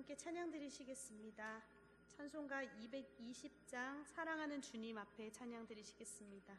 함께 찬양 드리시겠습니다. 찬송가 220장 사랑하는 주님 앞에 찬양 드리시겠습니다.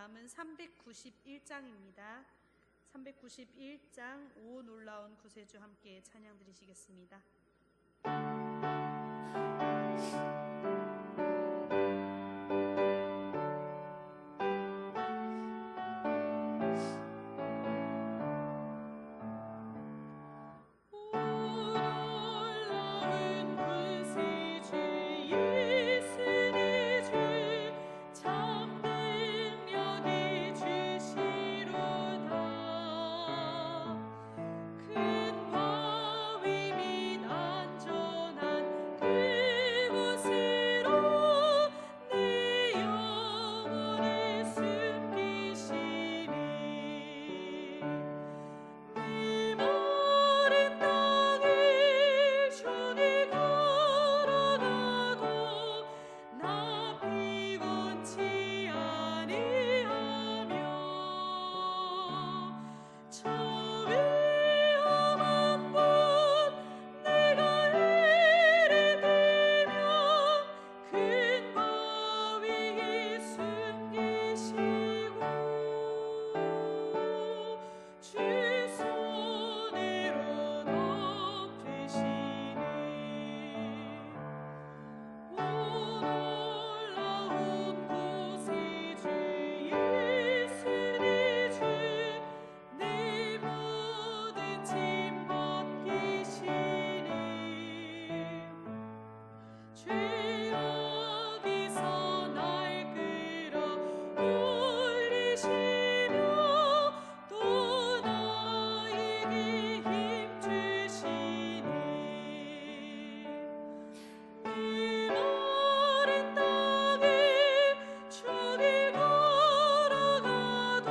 다음은 391장입니다. 391장 오 놀라운 구세주 함께 찬양 드리시겠습니다. 큰 바위 밑 죄악에서 날 끌어 올리시며 또 나에게 힘 주시니 메마른 땅에 종일 걸어가도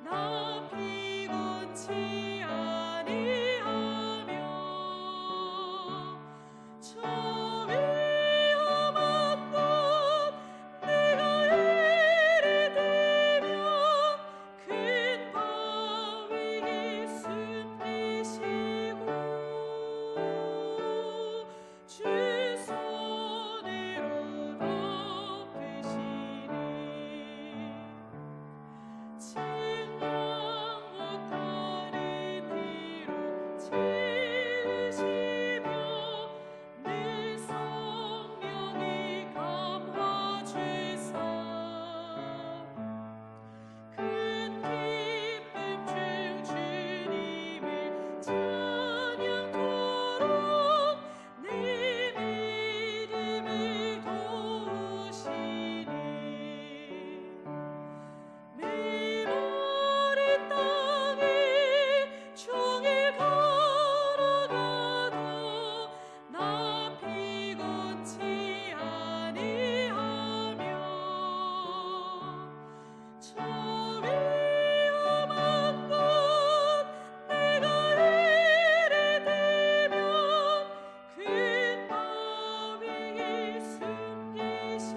나 피곤치 아니하며 저 위험한 곳 내가 이를 들면 큰 바위에 숨기시고 주 손으로 덮으시니 질량 못하는 뒤로 채우시며 내 성령이 감화주사 큰 기쁨 중 주님을 찬양토록 내 믿음을 도우시니 메마른 땅에 종일 걸어가도 나 피곤치 아니하며 저 위험한 곳 내가 이를 들면 큰 바위에 숨기시고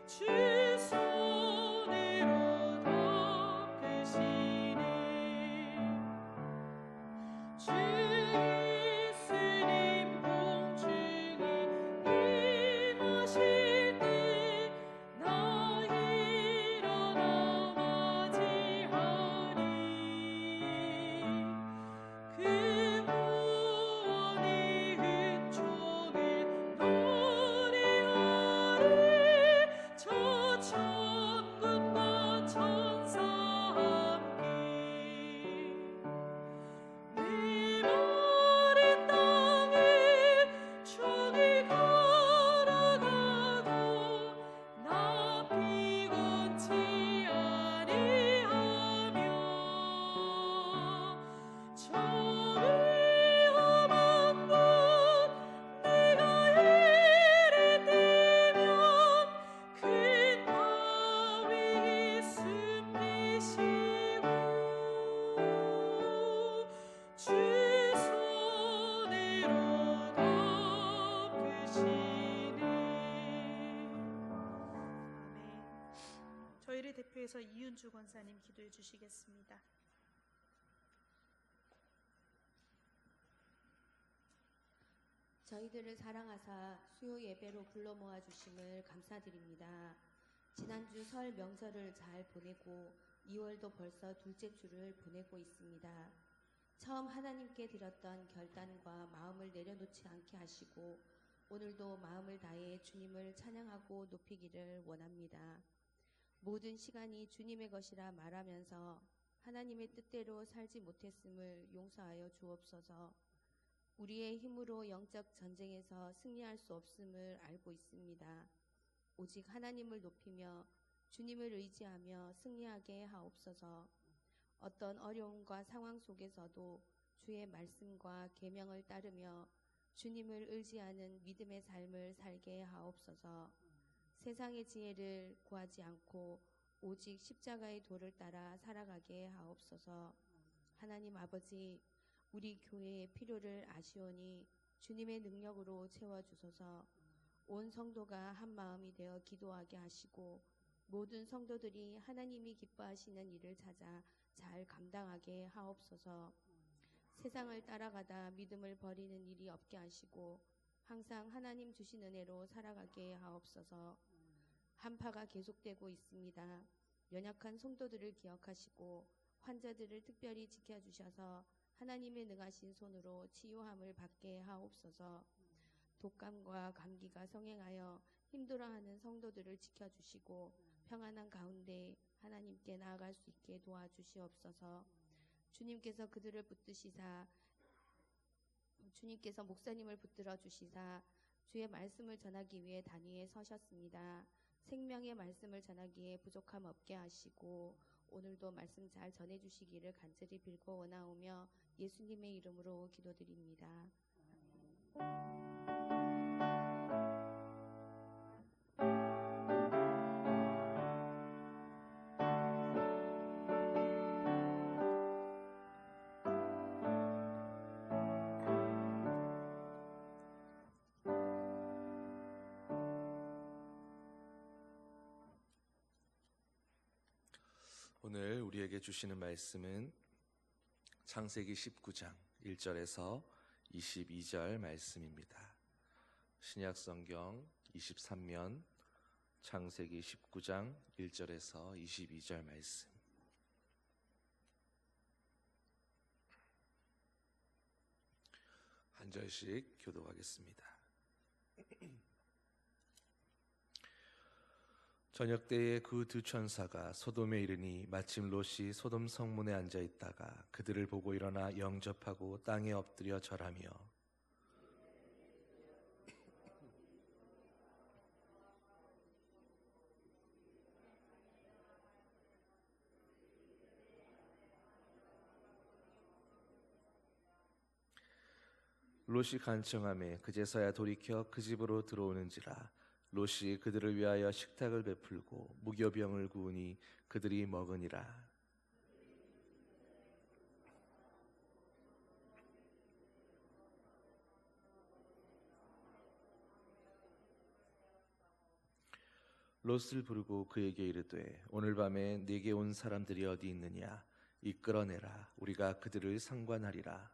주 손으로 덮으시니 주 예수님 공중이 임하실 때 나 일어나 맞이하리 그 구원의 은총을 노래하리 저 천군과 천사 함께 메마른 땅에 종일 걸어가도 나 피곤치 아니하며 저 위험한 곳 내가 이를 들면 큰 바위에 숨기시고 주 손으로 덮으시네. 아멘. 저희를 대표해서 이윤주 권사님 기도해 주시겠습니다. 저희들을 사랑하사 수요 예배로 불러 모아 주심을 감사드립니다. 지난주 설 명절을 잘 보내고 2월도 벌써 둘째 주를 보내고 있습니다. 처음 하나님께 드렸던 결단과 마음을 내려놓지 않게 하시고 오늘도 마음을 다해 주님을 찬양하고 높이기를 원합니다. 모든 시간이 주님의 것이라 말하면서 하나님의 뜻대로 살지 못했음을 용서하여 주옵소서. 우리의 힘으로 영적 전쟁에서 승리할 수 없음을 알고 있습니다. 오직 하나님을 높이며 주님을 의지하며 승리하게 하옵소서. 어떤 어려움과 상황 속에서도 주의 말씀과 계명을 따르며 주님을 의지하는 믿음의 삶을 살게 하옵소서. 세상의 지혜를 구하지 않고 오직 십자가의 도를 따라 살아가게 하옵소서. 하나님 아버지, 우리 교회의 필요를 아시오니 주님의 능력으로 채워주소서. 온 성도가 한 마음이 되어 기도하게 하시고 모든 성도들이 하나님이 기뻐하시는 일을 찾아 잘 감당하게 하옵소서. 세상을 따라가다 믿음을 버리는 일이 없게 하시고 항상 하나님 주신 은혜로 살아가게 하옵소서. 한파가 계속되고 있습니다. 연약한 성도들을 기억하시고 환자들을 특별히 지켜주셔서 하나님의 능하신 손으로 치유함을 받게 하옵소서. 독감과 감기가 성행하여 힘들어하는 성도들을 지켜주시고 평안한 가운데 하나님께 나아갈 수 있게 도와주시옵소서. 주님께서 그들을 붙드시사 주님께서 목사님을 붙들어 주시사 주의 말씀을 전하기 위해 단위에 서셨습니다. 생명의 말씀을 전하기에 부족함 없게 하시고 오늘도 말씀 잘 전해주시기를 간절히 빌고 원하오며 예수님의 이름으로 기도드립니다. 오늘 우리에게 주시는 말씀은 창세기 19장 1절에서 22절 말씀입니다. 신약 성경 23면 창세기 19장 1절에서 22절 말씀. 한 절씩 교독하겠습니다. 저녁 때에 그 두 천사가 소돔에 이르니 마침 롯이 소돔 성문에 앉아 있다가 그들을 보고 일어나 영접하고 땅에 엎드려 절하며 롯이 간청하매 그제서야 돌이켜 그 집으로 들어오는지라 롯이 그들을 위하여 식탁을 베풀고 무교병을 구우니 그들이 먹으니라. 롯을 부르고 그에게 이르되 오늘 밤에 네게 온 사람들이 어디 있느냐 이끌어내라 우리가 그들을 상관하리라.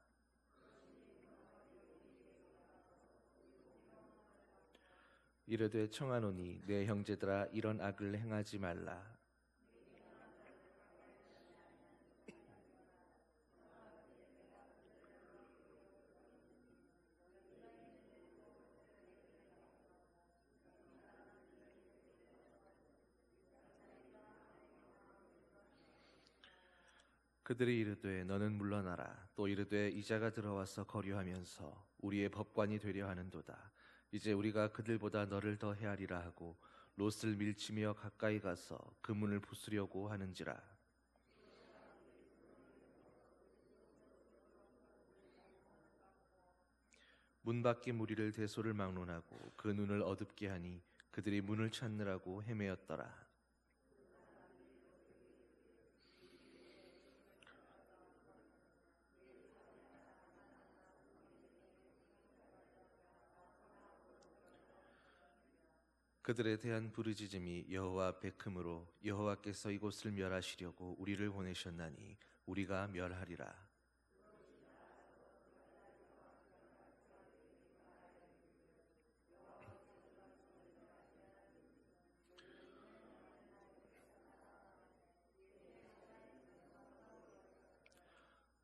이르되 청하노니 내 형제들아 이런 악을 행하지 말라. 그들이 이르되 너는 물러나라. 또 이르되 이자가 들어와서 거류하면서 우리의 법관이 되려 하는도다. 이제 우리가 그들보다 너를 더 헤아리라 하고 롯을 밀치며 가까이 가서 그 문을 부수려고 하는지라. 문 밖에 무리를 대소를 막론하고 그 눈을 어둡게 하니 그들이 문을 찾느라고 헤매었더라. 그들에 대한 부르짖음이 여호와 앞에 크므로 여호와께서 이곳을 멸하시려고 우리를 보내셨나니 우리가 멸하리라.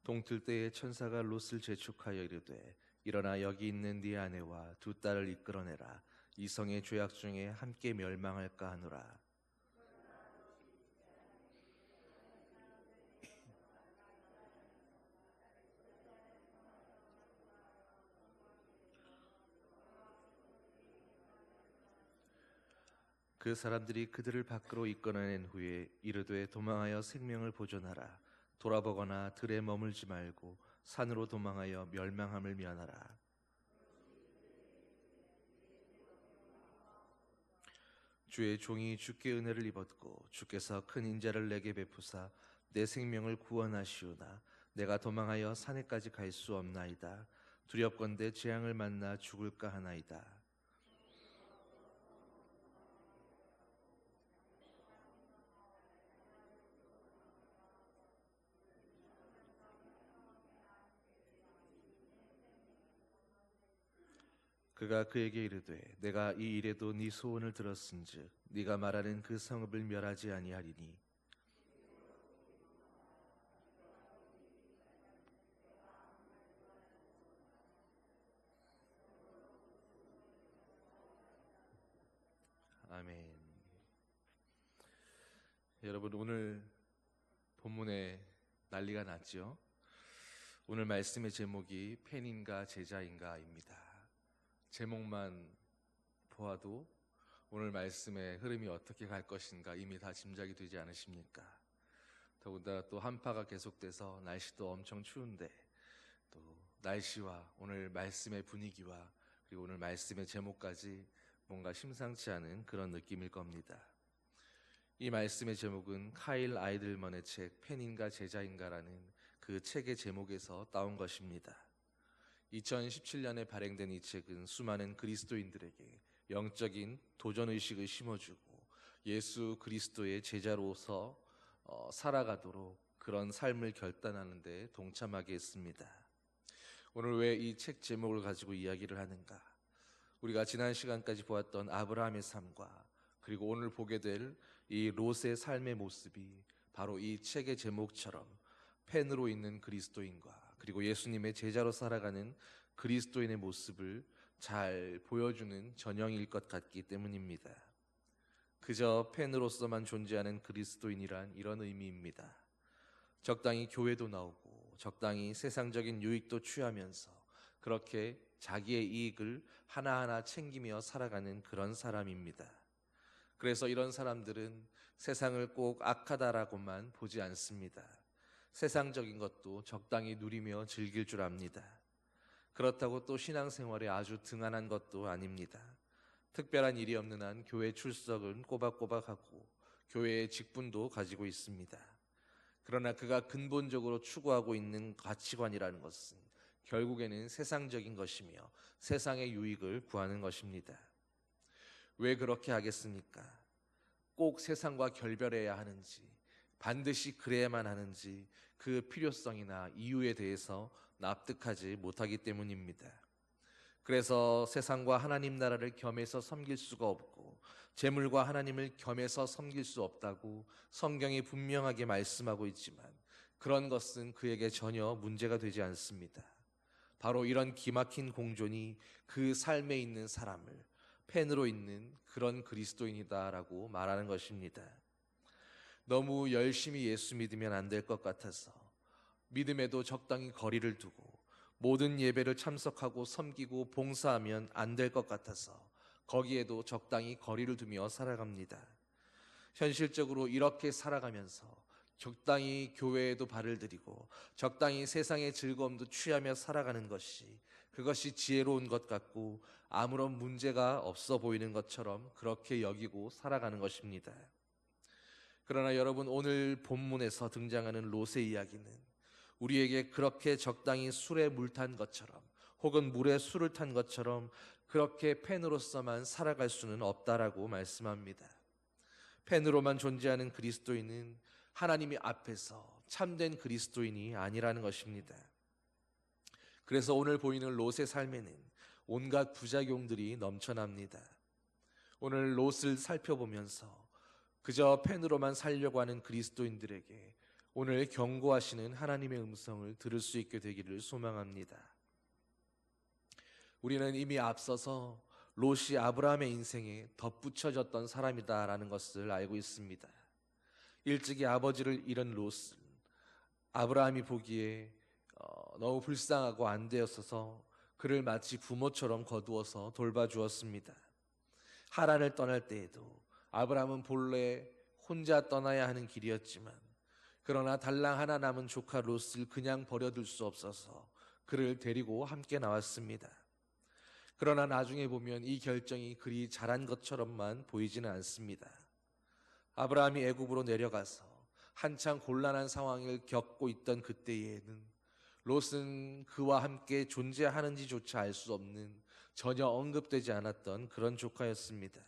동틀 때에 천사가 롯을 재촉하여 이르되 일어나 여기 있는 네 아내와 두 딸을 이끌어내라. 이 성의 죄악 중에 함께 멸망할까 하노라. 그 사람들이 그들을 밖으로 이끌어낸 후에 이르되 도망하여 생명을 보존하라. 돌아보거나 들에 머물지 말고 산으로 도망하여 멸망함을 면하라. 주의 종이 주께 은혜를 입었고 주께서 큰 인자를 내게 베푸사 내 생명을 구원하시오나 내가 도망하여 산에까지 갈 수 없나이다. 두렵건대 재앙을 만나 죽을까 하나이다. 그가 그에게 이르되 내가 이 일에도 네 소원을 들었은즉 네가 말하는 그 성읍을 멸하지 아니하리니 아멘. 여러분 오늘 본문에 난리가 났죠. 오늘 말씀의 제목이 팬인가 제자인가입니다. 제목만 보아도 오늘 말씀의 흐름이 어떻게 갈 것인가 이미 다 짐작이 되지 않으십니까? 더군다나 또 한파가 계속돼서 날씨도 엄청 추운데 또 날씨와 오늘 말씀의 분위기와 그리고 오늘 말씀의 제목까지 뭔가 심상치 않은 그런 느낌일 겁니다. 이 말씀의 제목은 카일 아이들먼의 책 팬인가 제자인가라는 그 책의 제목에서 따온 것입니다. 2017년에 발행된 이 책은 수많은 그리스도인들에게 영적인 도전의식을 심어주고 예수 그리스도의 제자로서 살아가도록 그런 삶을 결단하는 데 동참하게 했습니다. 오늘 왜 이 책 제목을 가지고 이야기를 하는가? 우리가 지난 시간까지 보았던 아브라함의 삶과 그리고 오늘 보게 될 이 롯의 삶의 모습이 바로 이 책의 제목처럼 팬으로 있는 그리스도인과 그리고 예수님의 제자로 살아가는 그리스도인의 모습을 잘 보여주는 전형일 것 같기 때문입니다. 그저 팬으로서만 존재하는 그리스도인이란 이런 의미입니다. 적당히 교회도 나오고 적당히 세상적인 유익도 취하면서 그렇게 자기의 이익을 하나하나 챙기며 살아가는 그런 사람입니다. 그래서 이런 사람들은 세상을 꼭 악하다라고만 보지 않습니다. 세상적인 것도 적당히 누리며 즐길 줄 압니다. 그렇다고 또 신앙생활에 아주 등한한 것도 아닙니다. 특별한 일이 없는 한 교회 출석은 꼬박꼬박하고 교회의 직분도 가지고 있습니다. 그러나 그가 근본적으로 추구하고 있는 가치관이라는 것은 결국에는 세상적인 것이며 세상의 유익을 구하는 것입니다. 왜 그렇게 하겠습니까? 꼭 세상과 결별해야 하는지, 반드시 그래야만 하는지 그 필요성이나 이유에 대해서 납득하지 못하기 때문입니다. 그래서 세상과 하나님 나라를 겸해서 섬길 수가 없고 재물과 하나님을 겸해서 섬길 수 없다고 성경이 분명하게 말씀하고 있지만 그런 것은 그에게 전혀 문제가 되지 않습니다. 바로 이런 기막힌 공존이 그 삶에 있는 사람을 팬으로 있는 그런 그리스도인이다라고 말하는 것입니다. 너무 열심히 예수 믿으면 안 될 것 같아서 믿음에도 적당히 거리를 두고 모든 예배를 참석하고 섬기고 봉사하면 안 될 것 같아서 거기에도 적당히 거리를 두며 살아갑니다. 현실적으로 이렇게 살아가면서 적당히 교회에도 발을 들이고 적당히 세상의 즐거움도 취하며 살아가는 것이 그것이 지혜로운 것 같고 아무런 문제가 없어 보이는 것처럼 그렇게 여기고 살아가는 것입니다. 그러나 여러분, 오늘 본문에서 등장하는 롯의 이야기는 우리에게 그렇게 적당히 술에 물 탄 것처럼 혹은 물에 술을 탄 것처럼 그렇게 팬으로서만 살아갈 수는 없다라고 말씀합니다. 팬으로만 존재하는 그리스도인은 하나님이 앞에서 참된 그리스도인이 아니라는 것입니다. 그래서 오늘 보이는 롯의 삶에는 온갖 부작용들이 넘쳐납니다. 오늘 롯을 살펴보면서 그저 팬으로만 살려고 하는 그리스도인들에게 오늘 경고하시는 하나님의 음성을 들을 수 있게 되기를 소망합니다. 우리는 이미 앞서서 롯이 아브라함의 인생에 덧붙여졌던 사람이다라는 것을 알고 있습니다. 일찍이 아버지를 잃은 롯은 아브라함이 보기에 너무 불쌍하고 안 되었어서 그를 마치 부모처럼 거두어서 돌봐주었습니다. 하란을 떠날 때에도 아브라함은 본래 혼자 떠나야 하는 길이었지만 그러나 달랑 하나 남은 조카 롯을 그냥 버려둘 수 없어서 그를 데리고 함께 나왔습니다. 그러나 나중에 보면 이 결정이 그리 잘한 것처럼만 보이지는 않습니다. 아브라함이 애굽으로 내려가서 한창 곤란한 상황을 겪고 있던 그때에는 롯은 그와 함께 존재하는지조차 알 수 없는 전혀 언급되지 않았던 그런 조카였습니다.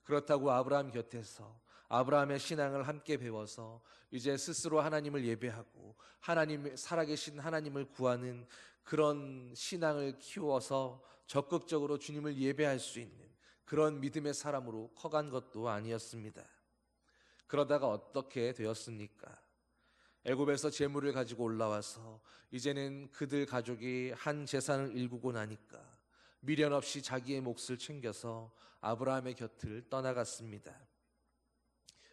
그렇다고 아브라함 곁에서 아브라함의 신앙을 함께 배워서 이제 스스로 하나님을 예배하고 하나님, 살아계신 하나님을 구하는 그런 신앙을 키워서 적극적으로 주님을 예배할 수 있는 그런 믿음의 사람으로 커간 것도 아니었습니다. 그러다가 어떻게 되었습니까? 애굽에서 재물을 가지고 올라와서 이제는 그들 가족이 한 재산을 일구고 나니까 미련 없이 자기의 몫을 챙겨서 아브라함의 곁을 떠나갔습니다.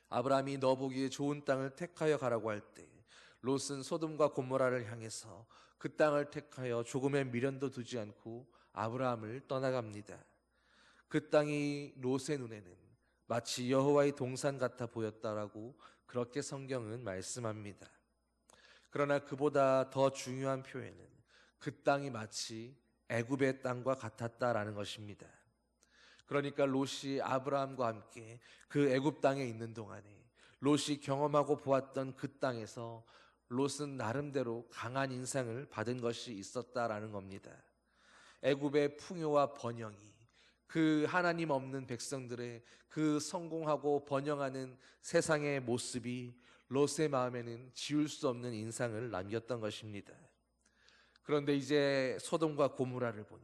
아브라함이 너 보기에 좋은 땅을 택하여 가라고 할 때 롯은 소돔과 고모라를 향해서 그 땅을 택하여 조금의 미련도 두지 않고 아브라함을 떠나갑니다. 그 땅이 롯의 눈에는 마치 여호와의 동산 같아 보였다라고 그렇게 성경은 말씀합니다. 그러나 그보다 더 중요한 표현은 그 땅이 마치 애굽의 땅과 같았다라는 것입니다. 그러니까 롯이 아브라함과 함께 그 애굽 땅에 있는 동안에 롯이 경험하고 보았던 그 땅에서 롯은 나름대로 강한 인상을 받은 것이 있었다라는 겁니다. 애굽의 풍요와 번영이 그 하나님 없는 백성들의 그 성공하고 번영하는 세상의 모습이 롯의 마음에는 지울 수 없는 인상을 남겼던 것입니다. 그런데 이제 소돔과 고모라를 보니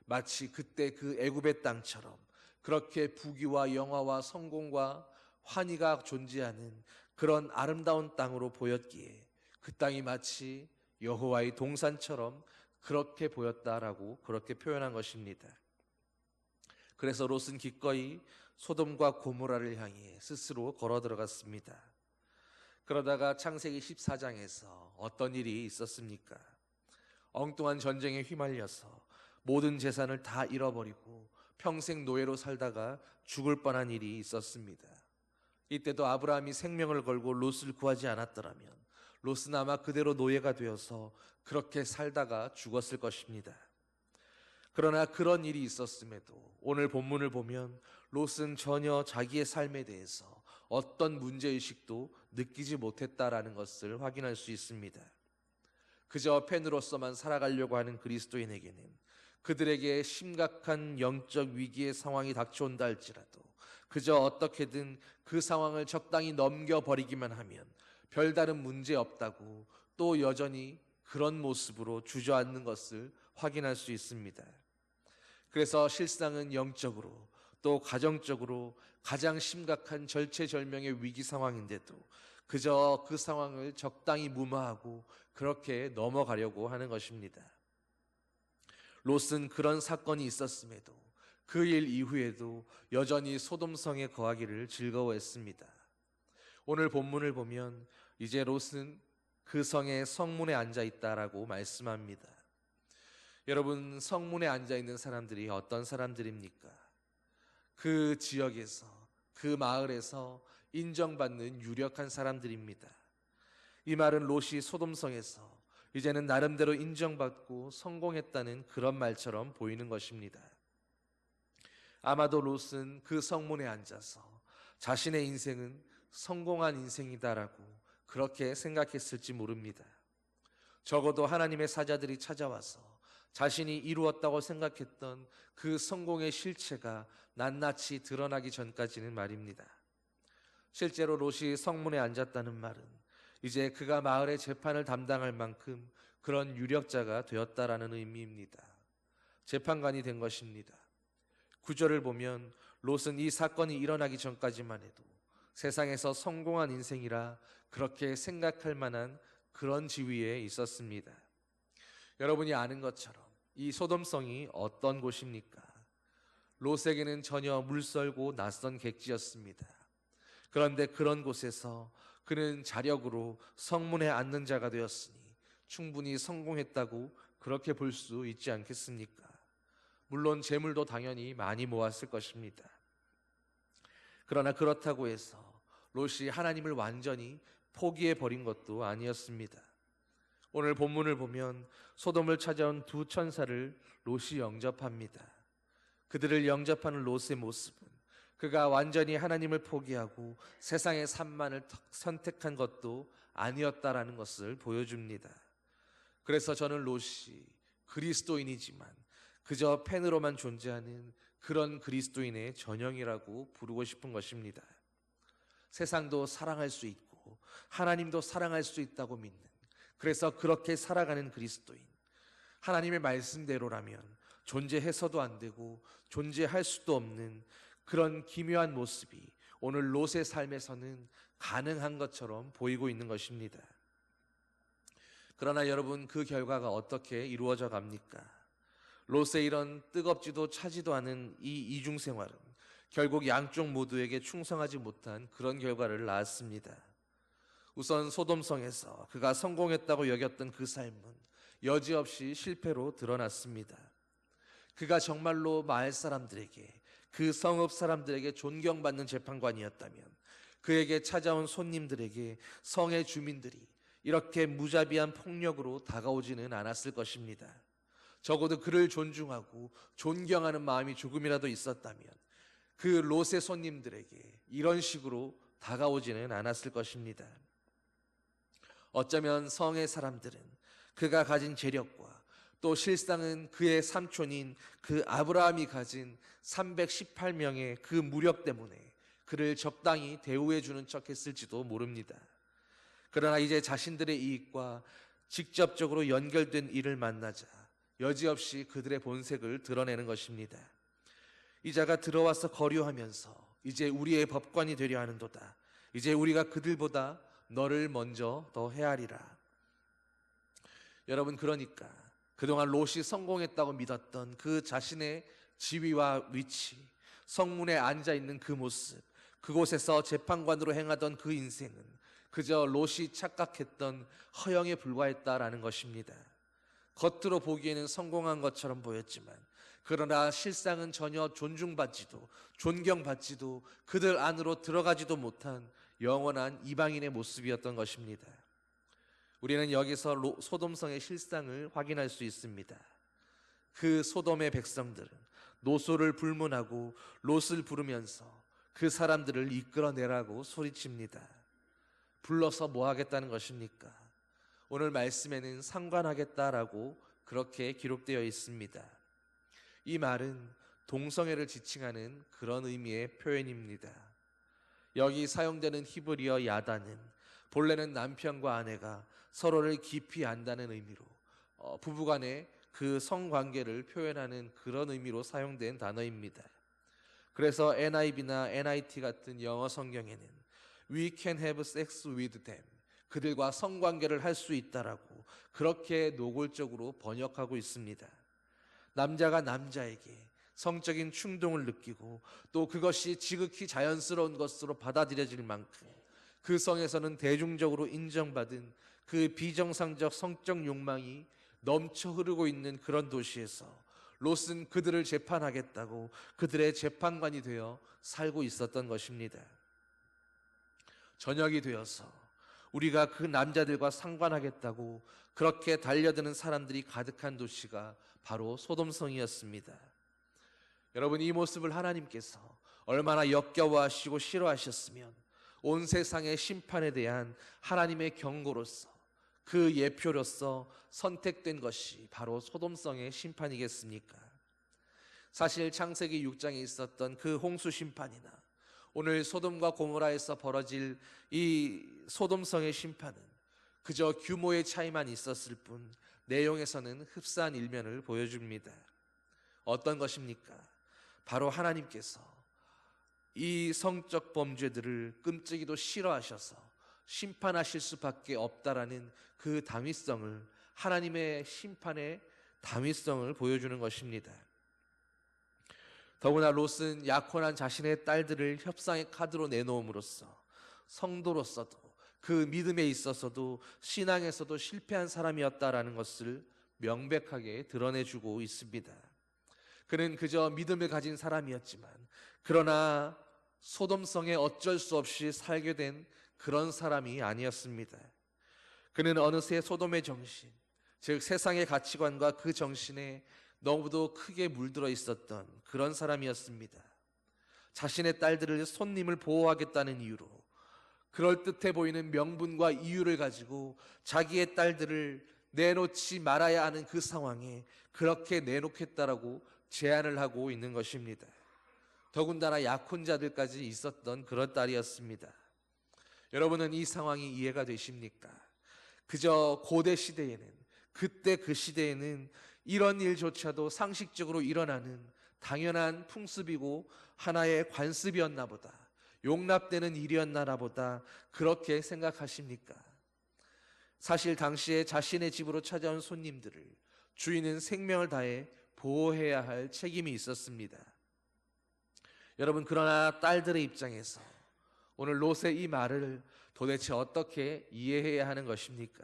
마치 그때 그 애굽의 땅처럼 그렇게 부귀와 영화와 성공과 환희가 존재하는 그런 아름다운 땅으로 보였기에 그 땅이 마치 여호와의 동산처럼 그렇게 보였다라고 그렇게 표현한 것입니다. 그래서 롯은 기꺼이 소돔과 고모라를 향해 스스로 걸어 들어갔습니다. 그러다가 창세기 14장에서 어떤 일이 있었습니까? 엉뚱한 전쟁에 휘말려서 모든 재산을 다 잃어버리고 평생 노예로 살다가 죽을 뻔한 일이 있었습니다. 이때도 아브라함이 생명을 걸고 롯을 구하지 않았더라면 롯은 아마 그대로 노예가 되어서 그렇게 살다가 죽었을 것입니다. 그러나 그런 일이 있었음에도 오늘 본문을 보면 롯은 전혀 자기의 삶에 대해서 어떤 문제의식도 느끼지 못했다라는 것을 확인할 수 있습니다. 그저 팬으로서만 살아가려고 하는 그리스도인에게는 그들에게 심각한 영적 위기의 상황이 닥쳐온다 할지라도 그저 어떻게든 그 상황을 적당히 넘겨버리기만 하면 별다른 문제 없다고 또 여전히 그런 모습으로 주저앉는 것을 확인할 수 있습니다. 그래서 실상은 영적으로 또 가정적으로 가장 심각한 절체절명의 위기 상황인데도 그저 그 상황을 적당히 무마하고 그렇게 넘어가려고 하는 것입니다. 롯은 그런 사건이 있었음에도 그 일 이후에도 여전히 소돔성에 거하기를 즐거워했습니다. 오늘 본문을 보면 이제 롯은 그 성의 성문에 앉아 있다라고 말씀합니다. 여러분, 성문에 앉아 있는 사람들이 어떤 사람들입니까? 그 지역에서, 그 마을에서 인정받는 유력한 사람들입니다. 이 말은 롯이 소돔성에서 이제는 나름대로 인정받고 성공했다는 그런 말처럼 보이는 것입니다. 아마도 롯은 그 성문에 앉아서 자신의 인생은 성공한 인생이다라고 그렇게 생각했을지 모릅니다. 적어도 하나님의 사자들이 찾아와서 자신이 이루었다고 생각했던 그 성공의 실체가 낱낱이 드러나기 전까지는 말입니다. 실제로 롯이 성문에 앉았다는 말은 이제 그가 마을의 재판을 담당할 만큼 그런 유력자가 되었다라는 의미입니다. 재판관이 된 것입니다. 9절을 보면 롯은 이 사건이 일어나기 전까지만 해도 세상에서 성공한 인생이라 그렇게 생각할 만한 그런 지위에 있었습니다. 여러분이 아는 것처럼 이 소돔성이 어떤 곳입니까? 롯에게는 전혀 물설고 낯선 객지였습니다. 그런데 그런 곳에서 그는 자력으로 성문에 앉는 자가 되었으니 충분히 성공했다고 그렇게 볼 수 있지 않겠습니까? 물론 재물도 당연히 많이 모았을 것입니다. 그러나 그렇다고 해서 롯이 하나님을 완전히 포기해버린 것도 아니었습니다. 오늘 본문을 보면 소돔을 찾아온 두 천사를 롯이 영접합니다. 그들을 영접하는 롯의 모습은 그가 완전히 하나님을 포기하고 세상의 산만을 선택한 것도 아니었다라는 것을 보여줍니다. 그래서 저는 롯이 그리스도인이지만 그저 팬으로만 존재하는 그런 그리스도인의 전형이라고 부르고 싶은 것입니다. 세상도 사랑할 수 있고 하나님도 사랑할 수 있다고 믿는, 그래서 그렇게 살아가는 그리스도인, 하나님의 말씀대로라면 존재해서도 안 되고 존재할 수도 없는 그런 기묘한 모습이 오늘 롯의 삶에서는 가능한 것처럼 보이고 있는 것입니다. 그러나 여러분, 그 결과가 어떻게 이루어져 갑니까? 롯의 이런 뜨겁지도 차지도 않은 이 이중생활은 결국 양쪽 모두에게 충성하지 못한 그런 결과를 낳았습니다. 우선 소돔성에서 그가 성공했다고 여겼던 그 삶은 여지없이 실패로 드러났습니다. 그가 정말로 마을 사람들에게, 그 성읍 사람들에게 존경받는 재판관이었다면 그에게 찾아온 손님들에게 성의 주민들이 이렇게 무자비한 폭력으로 다가오지는 않았을 것입니다. 적어도 그를 존중하고 존경하는 마음이 조금이라도 있었다면 그 롯의 손님들에게 이런 식으로 다가오지는 않았을 것입니다. 어쩌면 성의 사람들은 그가 가진 재력과 또 실상은 그의 삼촌인 그 아브라함이 가진 318명의 그 무력 때문에 그를 적당히 대우해 주는 척 했을지도 모릅니다. 그러나 이제 자신들의 이익과 직접적으로 연결된 일을 만나자 여지없이 그들의 본색을 드러내는 것입니다. 이 자가 들어와서 거류하면서 이제 우리의 법관이 되려 하는도다. 이제 우리가 그들보다 너를 먼저 더 헤아리라. 여러분, 그러니까 그동안 롯이 성공했다고 믿었던 그 자신의 지위와 위치, 성문에 앉아있는 그 모습, 그곳에서 재판관으로 행하던 그 인생은 그저 롯이 착각했던 허영에 불과했다라는 것입니다. 겉으로 보기에는 성공한 것처럼 보였지만 그러나 실상은 전혀 존중받지도 존경받지도 그들 안으로 들어가지도 못한 영원한 이방인의 모습이었던 것입니다. 우리는 여기서 소돔성의 실상을 확인할 수 있습니다. 그 소돔의 백성들은 노소를 불문하고 롯을 부르면서 그 사람들을 이끌어내라고 소리칩니다. 불러서 뭐 하겠다는 것입니까? 오늘 말씀에는 상관하겠다라고 그렇게 기록되어 있습니다. 이 말은 동성애를 지칭하는 그런 의미의 표현입니다. 여기 사용되는 히브리어 야다는 본래는 남편과 아내가 서로를 깊이 안다는 의미로 부부간의 그 성관계를 표현하는 그런 의미로 사용된 단어입니다. 그래서 NIV나 NIT 같은 영어 성경에는 We can have sex with them, 그들과 성관계를 할 수 있다라고 그렇게 노골적으로 번역하고 있습니다. 남자가 남자에게 성적인 충동을 느끼고 또 그것이 지극히 자연스러운 것으로 받아들여질 만큼 그 성에서는 대중적으로 인정받은 그 비정상적 성적 욕망이 넘쳐 흐르고 있는 그런 도시에서 롯은 그들을 재판하겠다고 그들의 재판관이 되어 살고 있었던 것입니다. 저녁이 되어서 우리가 그 남자들과 상관하겠다고 그렇게 달려드는 사람들이 가득한 도시가 바로 소돔성이었습니다. 여러분, 이 모습을 하나님께서 얼마나 역겨워하시고 싫어하셨으면 온 세상의 심판에 대한 하나님의 경고로서 그 예표로서 선택된 것이 바로 소돔성의 심판이겠습니까? 사실 창세기 6장에 있었던 그 홍수 심판이나 오늘 소돔과 고모라에서 벌어질 이 소돔성의 심판은 그저 규모의 차이만 있었을 뿐 내용에서는 흡사한 일면을 보여줍니다. 어떤 것입니까? 바로 하나님께서 이 성적 범죄들을 끔찍이도 싫어하셔서 심판하실 수밖에 없다라는 그 당위성을, 하나님의 심판의 당위성을 보여주는 것입니다. 더구나 롯은 약혼한 자신의 딸들을 협상의 카드로 내놓음으로써 성도로서도 그 믿음에 있어서도 신앙에서도 실패한 사람이었다라는 것을 명백하게 드러내주고 있습니다. 그는 그저 믿음을 가진 사람이었지만 그러나 소돔성에 어쩔 수 없이 살게 된 그런 사람이 아니었습니다. 그는 어느새 소돔의 정신, 즉 세상의 가치관과 그 정신에 너무도 크게 물들어 있었던 그런 사람이었습니다. 자신의 딸들을 손님을 보호하겠다는 이유로 그럴듯해 보이는 명분과 이유를 가지고 자기의 딸들을 내놓지 말아야 하는 그 상황에 그렇게 내놓겠다라고 제안을 하고 있는 것입니다. 더군다나 약혼자들까지 있었던 그런 딸이었습니다. 여러분은 이 상황이 이해가 되십니까? 그저 고대 시대에는, 그때 그 시대에는 이런 일조차도 상식적으로 일어나는 당연한 풍습이고 하나의 관습이었나 보다, 용납되는 일이었나 보다 그렇게 생각하십니까? 사실 당시에 자신의 집으로 찾아온 손님들을 주인은 생명을 다해 보호해야 할 책임이 있었습니다. 여러분, 그러나 딸들의 입장에서 오늘 롯의 이 말을 도대체 어떻게 이해해야 하는 것입니까?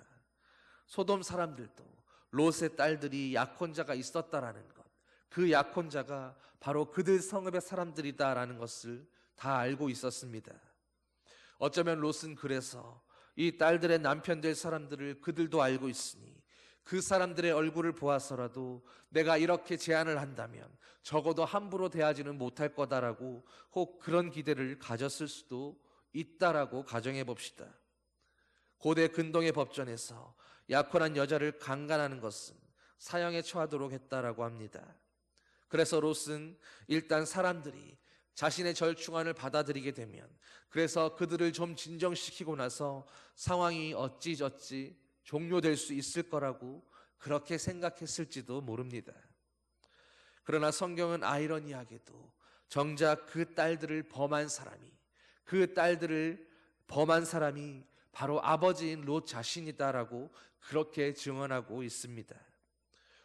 소돔 사람들도 롯의 딸들이 약혼자가 있었다라는 것, 그 약혼자가 바로 그들 성읍의 사람들이다라는 것을 다 알고 있었습니다. 어쩌면 롯은 그래서 이 딸들의 남편 될 사람들을 그들도 알고 있으니 그 사람들의 얼굴을 보아서라도 내가 이렇게 제안을 한다면 적어도 함부로 대하지는 못할 거다라고 혹 그런 기대를 가졌을 수도 있다라고 가정해 봅시다. 고대 근동의 법전에서 약혼한 여자를 강간하는 것은 사형에 처하도록 했다라고 합니다. 그래서 롯은 일단 사람들이 자신의 절충안을 받아들이게 되면, 그래서 그들을 좀 진정시키고 나서 상황이 어찌저찌 종료될 수 있을 거라고 그렇게 생각했을지도 모릅니다. 그러나 성경은 아이러니하게도 정작 그 딸들을 범한 사람이 바로 아버지인 롯 자신이다라고 그렇게 증언하고 있습니다.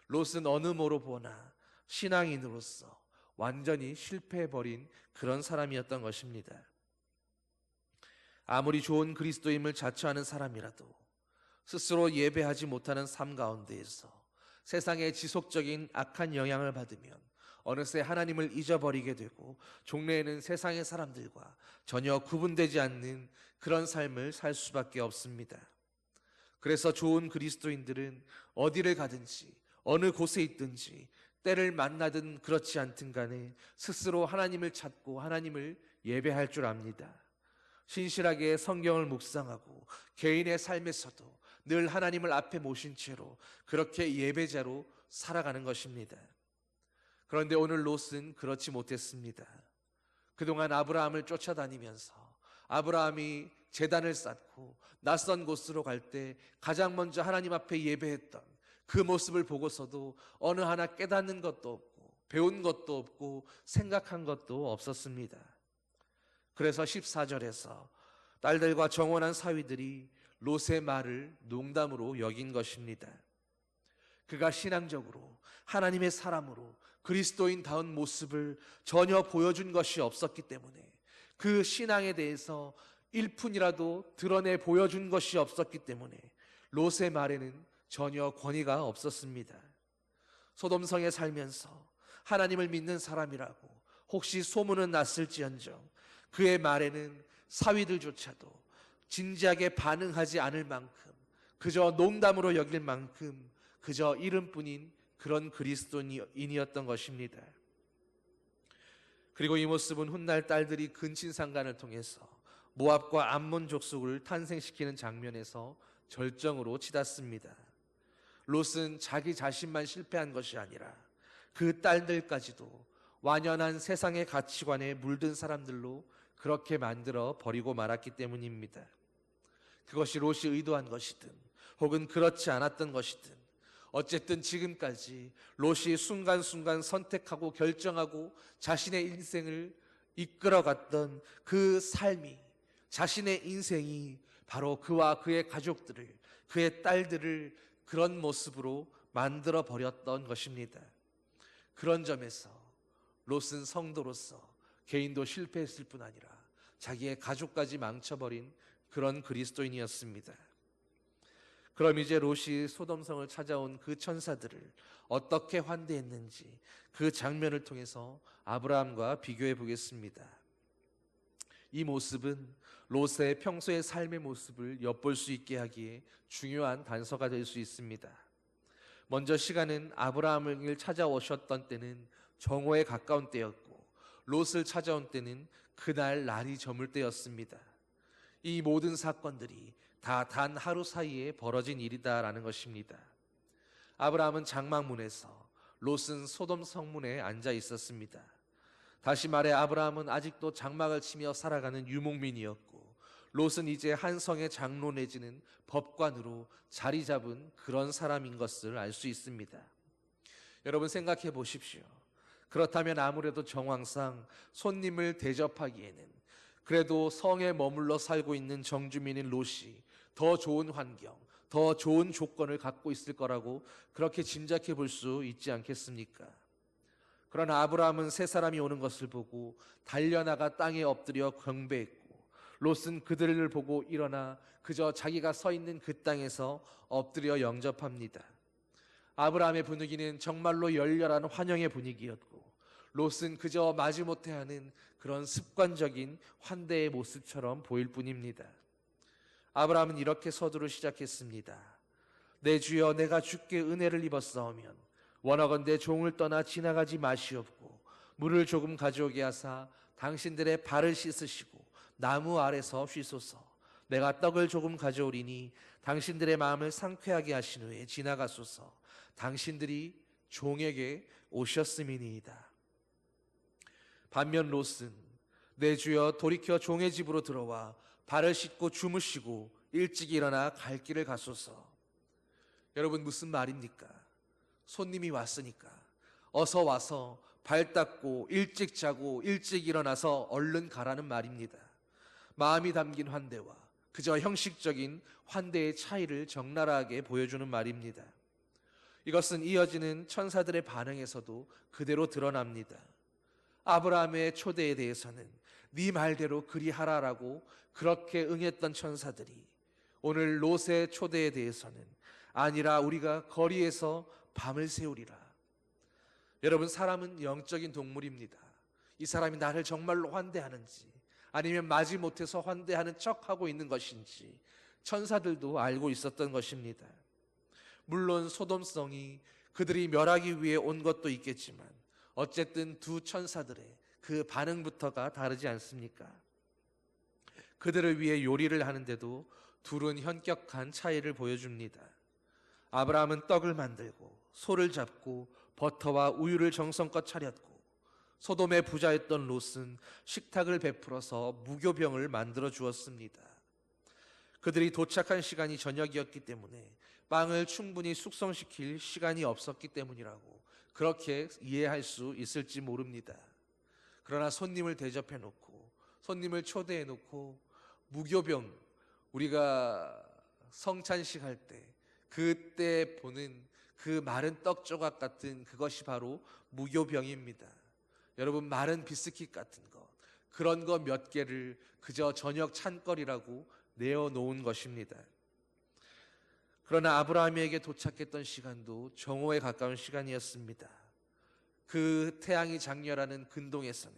롯은 어느 모로 보나 신앙인으로서 완전히 실패해버린 그런 사람이었던 것입니다. 아무리 좋은 그리스도임을 자처하는 사람이라도 스스로 예배하지 못하는 삶 가운데에서 세상의 지속적인 악한 영향을 받으면 어느새 하나님을 잊어버리게 되고 종래에는 세상의 사람들과 전혀 구분되지 않는 그런 삶을 살 수밖에 없습니다. 그래서 좋은 그리스도인들은 어디를 가든지 어느 곳에 있든지 때를 만나든 그렇지 않든 간에 스스로 하나님을 찾고 하나님을 예배할 줄 압니다. 신실하게 성경을 묵상하고 개인의 삶에서도 늘 하나님을 앞에 모신 채로 그렇게 예배자로 살아가는 것입니다. 그런데 오늘 롯은 그렇지 못했습니다. 그동안 아브라함을 쫓아다니면서 아브라함이 제단을 쌓고 낯선 곳으로 갈 때 가장 먼저 하나님 앞에 예배했던 그 모습을 보고서도 어느 하나 깨닫는 것도 없고 배운 것도 없고 생각한 것도 없었습니다. 그래서 14절에서 딸들과 정원한 사위들이 롯의 말을 농담으로 여긴 것입니다. 그가 신앙적으로 하나님의 사람으로 그리스도인다운 모습을 전혀 보여준 것이 없었기 때문에, 그 신앙에 대해서 일푼이라도 드러내 보여준 것이 없었기 때문에 롯의 말에는 전혀 권위가 없었습니다. 소돔성에 살면서 하나님을 믿는 사람이라고 혹시 소문은 났을지언정 그의 말에는 사위들조차도 진지하게 반응하지 않을 만큼, 그저 농담으로 여길 만큼 그저 이름뿐인 그런 그리스도인이었던 것입니다. 그리고 이 모습은 훗날 딸들이 근친상간을 통해서 모압과 암몬 족속을 탄생시키는 장면에서 절정으로 치닫습니다. 롯은 자기 자신만 실패한 것이 아니라 그 딸들까지도 완연한 세상의 가치관에 물든 사람들로 그렇게 만들어 버리고 말았기 때문입니다. 그것이 롯이 의도한 것이든 혹은 그렇지 않았던 것이든 어쨌든 지금까지 롯이 순간순간 선택하고 결정하고 자신의 인생을 이끌어갔던 그 삶이, 자신의 인생이 바로 그와 그의 가족들을, 그의 딸들을 그런 모습으로 만들어 버렸던 것입니다. 그런 점에서 롯은 성도로서 개인도 실패했을 뿐 아니라 자기의 가족까지 망쳐버린 그런 그리스도인이었습니다. 그럼 이제 롯이 소돔성을 찾아온 그 천사들을 어떻게 환대했는지 그 장면을 통해서 아브라함과 비교해 보겠습니다. 이 모습은 롯의 평소의 삶의 모습을 엿볼 수 있게 하기에 중요한 단서가 될 수 있습니다. 먼저 시간은 아브라함을 찾아오셨던 때는 정오에 가까운 때였고, 롯을 찾아온 때는 그날 날이 저물 때였습니다. 이 모든 사건들이 다 단 하루 사이에 벌어진 일이다라는 것입니다. 아브라함은 장막문에서, 롯은 소돔 성문에 앉아 있었습니다. 다시 말해 아브라함은 아직도 장막을 치며 살아가는 유목민이었고, 롯은 이제 한 성의 장로 내지는 법관으로 자리 잡은 그런 사람인 것을 알 수 있습니다. 여러분 생각해 보십시오. 그렇다면 아무래도 정황상 손님을 대접하기에는 그래도 성에 머물러 살고 있는 정주민인 롯이 더 좋은 환경, 더 좋은 조건을 갖고 있을 거라고 그렇게 짐작해 볼 수 있지 않겠습니까? 그러나 아브라함은 세 사람이 오는 것을 보고 달려나가 땅에 엎드려 경배했고, 롯은 그들을 보고 일어나 그저 자기가 서 있는 그 땅에서 엎드려 영접합니다. 아브라함의 분위기는 정말로 열렬한 환영의 분위기였고, 롯은 그저 마지못해 하는 그런 습관적인 환대의 모습처럼 보일 뿐입니다. 아브라함은 이렇게 서두를 시작했습니다. 내 주여, 내가 주께 은혜를 입었사오면 원하건대 종을 떠나 지나가지 마시옵고 물을 조금 가져오게 하사 당신들의 발을 씻으시고 나무 아래서 쉬소서. 내가 떡을 조금 가져오리니 당신들의 마음을 상쾌하게 하신 후에 지나가소서. 당신들이 종에게 오셨음이니이다. 반면 롯은 내 주여, 돌이켜 종의 집으로 들어와 발을 씻고 주무시고 일찍 일어나 갈 길을 가소서. 여러분, 무슨 말입니까? 손님이 왔으니까 어서 와서 발 닦고 일찍 자고 일찍 일어나서 얼른 가라는 말입니다. 마음이 담긴 환대와 그저 형식적인 환대의 차이를 적나라하게 보여주는 말입니다. 이것은 이어지는 천사들의 반응에서도 그대로 드러납니다. 아브라함의 초대에 대해서는 네 말대로 그리하라라고 그렇게 응했던 천사들이 오늘 롯의 초대에 대해서는 아니라 우리가 거리에서 밤을 새우리라. 여러분, 사람은 영적인 동물입니다. 이 사람이 나를 정말로 환대하는지 아니면 마지못해서 환대하는 척하고 있는 것인지 천사들도 알고 있었던 것입니다. 물론 소돔성이 그들이 멸하기 위해 온 것도 있겠지만 어쨌든 두 천사들의 그 반응부터가 다르지 않습니까? 그들을 위해 요리를 하는데도 둘은 현격한 차이를 보여줍니다. 아브라함은 떡을 만들고 소를 잡고 버터와 우유를 정성껏 차렸고, 소돔의 부자였던 롯은 식탁을 베풀어서 무교병을 만들어 주었습니다. 그들이 도착한 시간이 저녁이었기 때문에 빵을 충분히 숙성시킬 시간이 없었기 때문이라고 그렇게 이해할 수 있을지 모릅니다. 그러나 손님을 대접해 놓고 손님을 초대해 놓고 무교병, 우리가 성찬식 할 때 그때 보는 그 마른 떡 조각 같은 그것이 바로 무교병입니다. 여러분, 마른 비스킷 같은 것, 그런 거 몇 개를 그저 저녁 찬거리라고 내어놓은 것입니다. 그러나 아브라함에게 도착했던 시간도 정오에 가까운 시간이었습니다. 그 태양이 장렬하는 근동에서는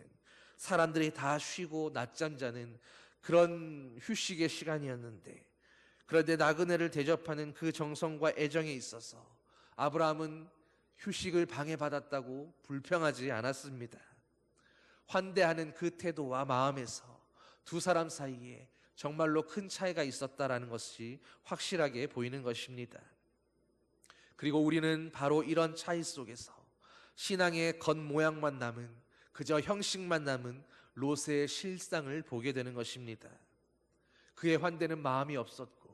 사람들이 다 쉬고 낮잠 자는 그런 휴식의 시간이었는데, 그런데 나그네를 대접하는 그 정성과 애정에 있어서 아브라함은 휴식을 방해받았다고 불평하지 않았습니다. 환대하는 그 태도와 마음에서 두 사람 사이에 정말로 큰 차이가 있었다라는 것이 확실하게 보이는 것입니다. 그리고 우리는 바로 이런 차이 속에서 신앙의 겉모양만 남은, 그저 형식만 남은 롯의 실상을 보게 되는 것입니다. 그의 환대는 마음이 없었고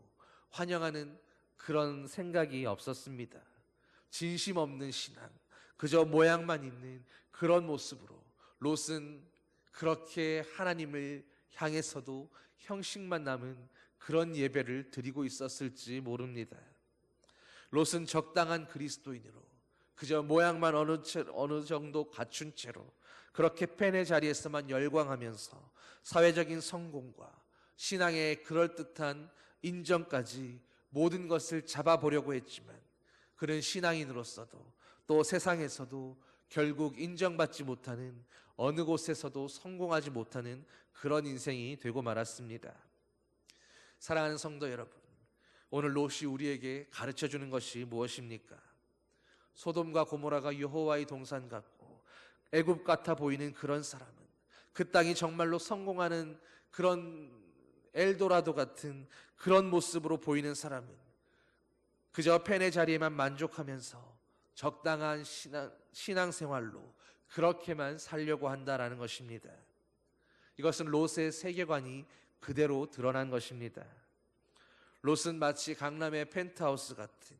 환영하는 그런 생각이 없었습니다. 진심 없는 신앙, 그저 모양만 있는 그런 모습으로 롯은 그렇게 하나님을 향해서도 형식만 남은 그런 예배를 드리고 있었을지 모릅니다. 롯은 적당한 그리스도인으로 그저 모양만 어느 정도 갖춘 채로 그렇게 팬의 자리에서만 열광하면서 사회적인 성공과 신앙의 그럴듯한 인정까지 모든 것을 잡아보려고 했지만, 그는 신앙인으로서도 또 세상에서도 결국 인정받지 못하는, 어느 곳에서도 성공하지 못하는 그런 인생이 되고 말았습니다. 사랑하는 성도 여러분, 오늘 롯이 우리에게 가르쳐주는 것이 무엇입니까? 소돔과 고모라가 여호와의 동산 같고 애굽 같아 보이는 그런 사람은, 그 땅이 정말로 성공하는 그런 엘도라도 같은 그런 모습으로 보이는 사람은 그저 팬의 자리에만 만족하면서 적당한 신앙생활로 그렇게만 살려고 한다라는 것입니다. 이것은 롯의 세계관이 그대로 드러난 것입니다. 롯은 마치 강남의 펜트하우스 같은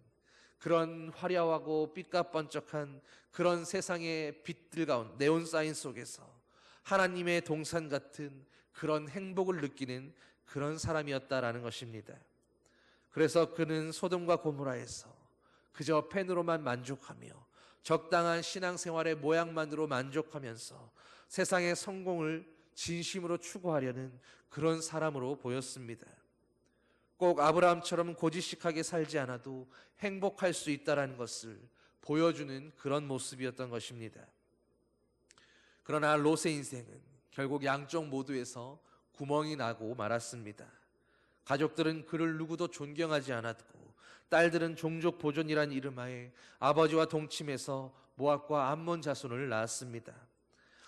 그런 화려하고 삐까뻔쩍한 그런 세상의 빛들 가운데, 네온사인 속에서 하나님의 동산 같은 그런 행복을 느끼는 그런 사람이었다라는 것입니다. 그래서 그는 소돔과 고모라에서 그저 펜으로만 만족하며 적당한 신앙생활의 모양만으로 만족하면서 세상의 성공을 진심으로 추구하려는 그런 사람으로 보였습니다. 꼭 아브라함처럼 고지식하게 살지 않아도 행복할 수 있다는 것을 보여주는 그런 모습이었던 것입니다. 그러나 롯의 인생은 결국 양쪽 모두에서 구멍이 나고 말았습니다. 가족들은 그를 누구도 존경하지 않았고, 딸들은 종족 보존이란 이름하에 아버지와 동침해서 모압과 암몬 자손을 낳았습니다.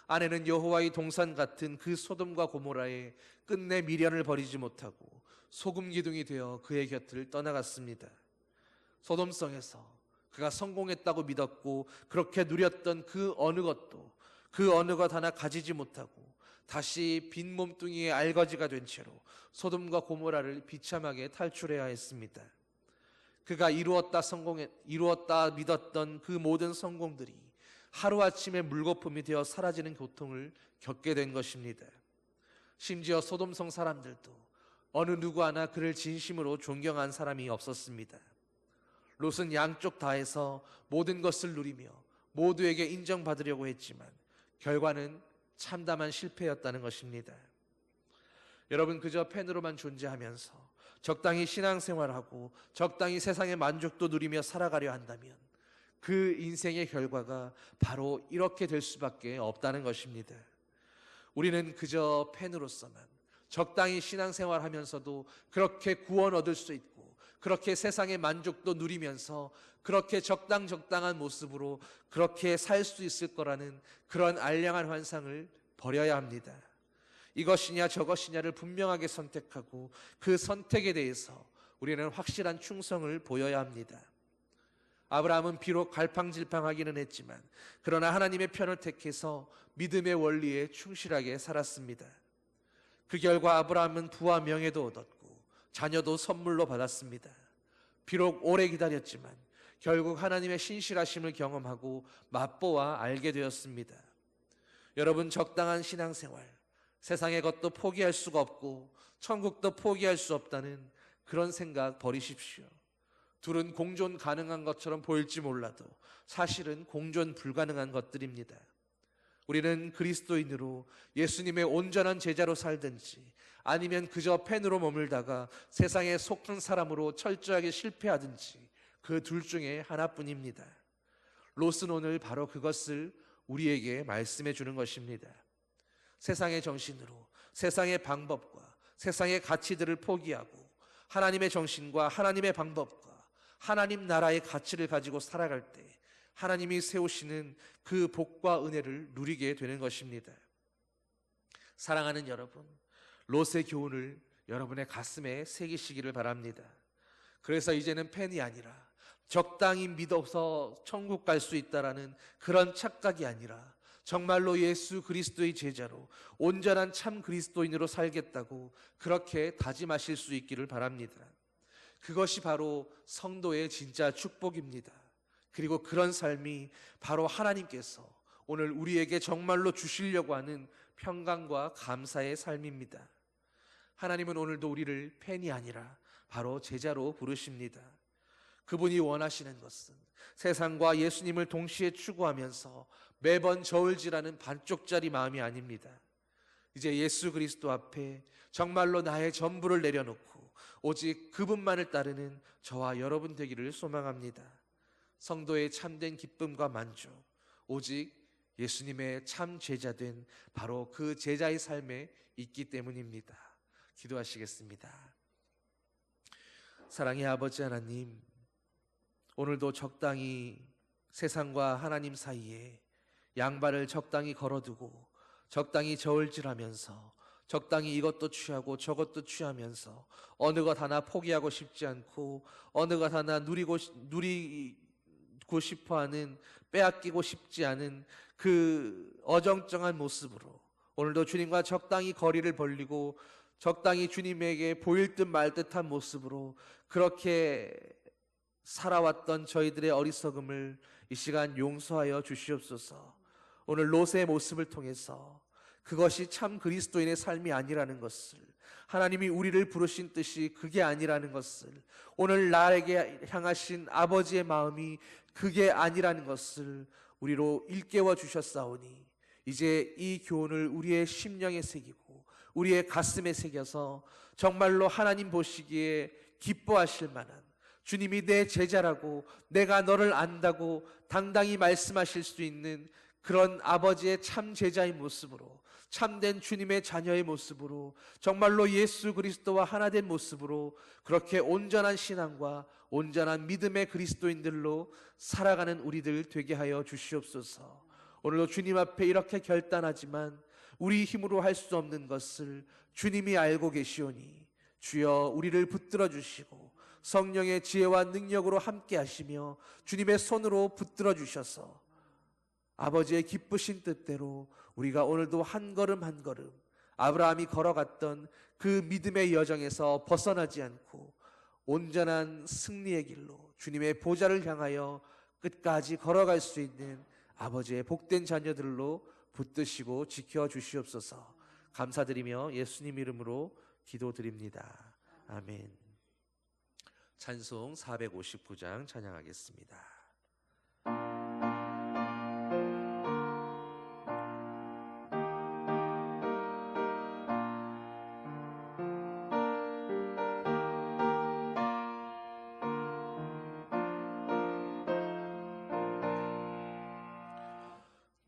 아내는 여호와의 동산 같은 그 소돔과 고모라에 끝내 미련을 버리지 못하고 소금 기둥이 되어 그의 곁을 떠나갔습니다. 소돔성에서 그가 성공했다고 믿었고 그렇게 누렸던 그 어느 것도 그 어느 것 하나 가지지 못하고 다시 빈 몸뚱이의 알거지가 된 채로 소돔과 고모라를 비참하게 탈출해야 했습니다. 그가 이루었다 믿었던 그 모든 성공들이 하루아침에 물거품이 되어 사라지는 고통을 겪게 된 것입니다. 심지어 소돔성 사람들도 어느 누구 하나 그를 진심으로 존경한 사람이 없었습니다. 롯은 양쪽 다에서 모든 것을 누리며 모두에게 인정받으려고 했지만 결과는 참담한 실패였다는 것입니다. 여러분, 그저 팬으로만 존재하면서 적당히 신앙생활하고 적당히 세상의 만족도 누리며 살아가려 한다면 그 인생의 결과가 바로 이렇게 될 수밖에 없다는 것입니다. 우리는 그저 팬으로서만 적당히 신앙생활하면서도 그렇게 구원 얻을 수 있고 그렇게 세상의 만족도 누리면서 그렇게 적당한 모습으로 그렇게 살 수 있을 거라는 그런 알량한 환상을 버려야 합니다. 이것이냐 저것이냐를 분명하게 선택하고 그 선택에 대해서 우리는 확실한 충성을 보여야 합니다. 아브라함은 비록 갈팡질팡하기는 했지만 그러나 하나님의 편을 택해서 믿음의 원리에 충실하게 살았습니다. 그 결과 아브라함은 부와 명예도 얻었고 자녀도 선물로 받았습니다. 비록 오래 기다렸지만 결국 하나님의 신실하심을 경험하고 맛보아 알게 되었습니다. 여러분, 적당한 신앙생활, 세상의 것도 포기할 수가 없고 천국도 포기할 수 없다는 그런 생각 버리십시오. 둘은 공존 가능한 것처럼 보일지 몰라도 사실은 공존 불가능한 것들입니다. 우리는 그리스도인으로 예수님의 온전한 제자로 살든지 아니면 그저 팬으로 머물다가 세상에 속한 사람으로 철저하게 실패하든지 그 둘 중에 하나뿐입니다. 롯은 오늘 바로 그것을 우리에게 말씀해 주는 것입니다. 세상의 정신으로 세상의 방법과 세상의 가치들을 포기하고 하나님의 정신과 하나님의 방법과 하나님 나라의 가치를 가지고 살아갈 때 하나님이 세우시는 그 복과 은혜를 누리게 되는 것입니다. 사랑하는 여러분, 롯의 교훈을 여러분의 가슴에 새기시기를 바랍니다. 그래서 이제는 팬이 아니라 적당히 믿어서 천국 갈 수 있다라는 그런 착각이 아니라 정말로 예수 그리스도의 제자로 온전한 참 그리스도인으로 살겠다고 그렇게 다짐하실 수 있기를 바랍니다. 그것이 바로 성도의 진짜 축복입니다. 그리고 그런 삶이 바로 하나님께서 오늘 우리에게 정말로 주시려고 하는 평강과 감사의 삶입니다. 하나님은 오늘도 우리를 팬이 아니라 바로 제자로 부르십니다. 그분이 원하시는 것은 세상과 예수님을 동시에 추구하면서 매번 저울질하는 반쪽짜리 마음이 아닙니다. 이제 예수 그리스도 앞에 정말로 나의 전부를 내려놓고 오직 그분만을 따르는 저와 여러분 되기를 소망합니다. 성도의 참된 기쁨과 만족, 오직 예수님의 참 제자된 바로 그 제자의 삶에 있기 때문입니다. 기도하시겠습니다. 사랑의 아버지 하나님, 오늘도 적당히 세상과 하나님 사이에 양발을 적당히 걸어두고 적당히 저울질하면서 적당히 이것도 취하고 저것도 취하면서 어느 것 하나 포기하고 싶지 않고 어느 것 하나 누리고 싶어하는, 빼앗기고 싶지 않은 그 어정쩡한 모습으로 오늘도 주님과 적당히 거리를 벌리고 적당히 주님에게 보일 듯 말 듯한 모습으로 그렇게 살아왔던 저희들의 어리석음을 이 시간 용서하여 주시옵소서. 오늘 롯의 모습을 통해서 그것이 참 그리스도인의 삶이 아니라는 것을, 하나님이 우리를 부르신 뜻이 그게 아니라는 것을, 오늘 나에게 향하신 아버지의 마음이 그게 아니라는 것을 우리로 일깨워 주셨사오니 이제 이 교훈을 우리의 심령에 새기고 우리의 가슴에 새겨서 정말로 하나님 보시기에 기뻐하실 만한, 주님이 내 제자라고 내가 너를 안다고 당당히 말씀하실 수 있는 그런 아버지의 참 제자의 모습으로, 참된 주님의 자녀의 모습으로, 정말로 예수 그리스도와 하나 된 모습으로 그렇게 온전한 신앙과 온전한 믿음의 그리스도인들로 살아가는 우리들 되게 하여 주시옵소서. 오늘도 주님 앞에 이렇게 결단하지만 우리 힘으로 할 수 없는 것을 주님이 알고 계시오니 주여 우리를 붙들어 주시고 성령의 지혜와 능력으로 함께 하시며 주님의 손으로 붙들어 주셔서 아버지의 기쁘신 뜻대로 우리가 오늘도 한 걸음 한 걸음 아브라함이 걸어갔던 그 믿음의 여정에서 벗어나지 않고 온전한 승리의 길로 주님의 보좌를 향하여 끝까지 걸어갈 수 있는 아버지의 복된 자녀들로 붙드시고 지켜주시옵소서. 감사드리며 예수님 이름으로 기도드립니다. 아멘. 찬송 459장 찬양하겠습니다.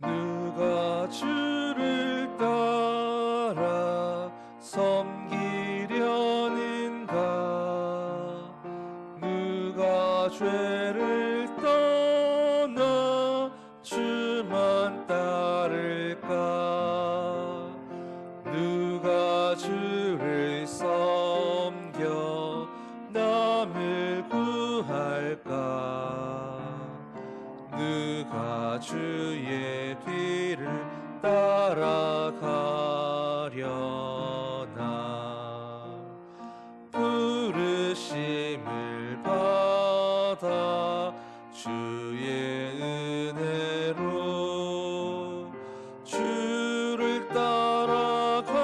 누가 주를 따라 섬기려는가? 누가 죄를 떠나 주만 따를까? 누가 주를 섬겨 남을 구할까? 누가 주의 뒤를 따라가려나? 부르심을 받아 주의 은혜로 주를 따라가네.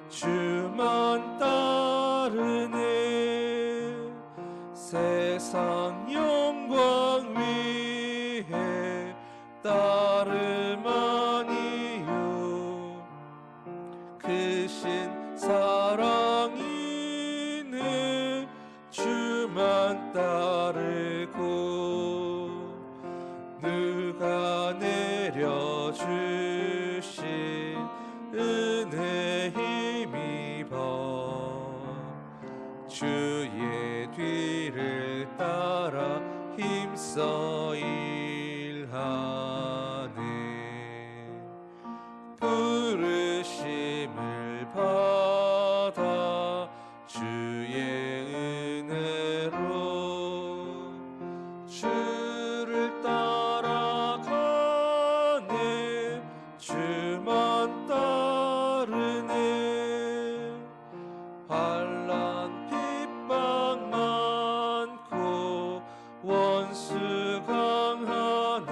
주만 따르네. 세상 영광 위에 따름 아니요 크신 사랑이네. 주만 따르고 누가 내려주신 은혜 힘입어 주의 뒤를 따라 힘써 일하네. 부르심을 받아 주의 은혜로 주를 따라가네. 주만 따르네. 환난 핍박 많고 원수 강하나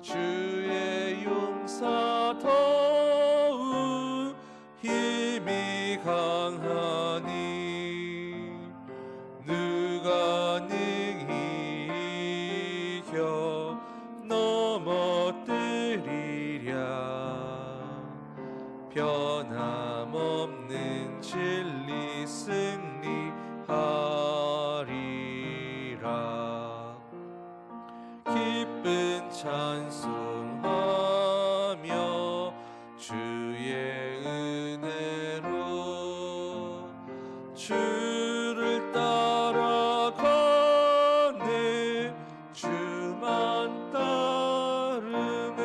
주의 용사 더욱 힘이 강하니 누가 능히 이겨 넘어뜨리랴? 변함없는 진리 승리하리라. 기쁜 찬송하며 주의 은혜로 주를 따라가네. 주만 따르네.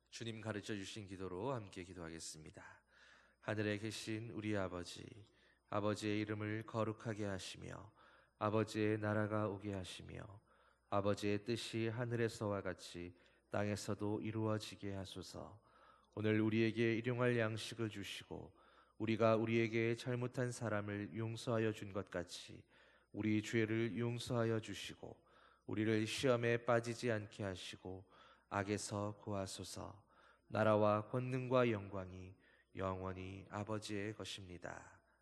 주님 가르쳐 주신 기도로 함께 기도하겠습니다. 하늘에 계신 우리 아버지, 아버지의 이름을 거룩하게 하시며 아버지의 나라가 오게 하시며 아버지의 뜻이 하늘에서와 같이 땅에서도 이루어지게 하소서. 오늘 우리에게 일용할 양식을 주시고 우리가 우리에게 잘못한 사람을 용서하여 준 것 같이 우리 죄를 용서하여 주시고 우리를 시험에 빠지지 않게 하시고 악에서 구하소서. 나라와 권능과 영광이 영원히 아버지의 것입니다.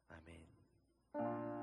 아멘.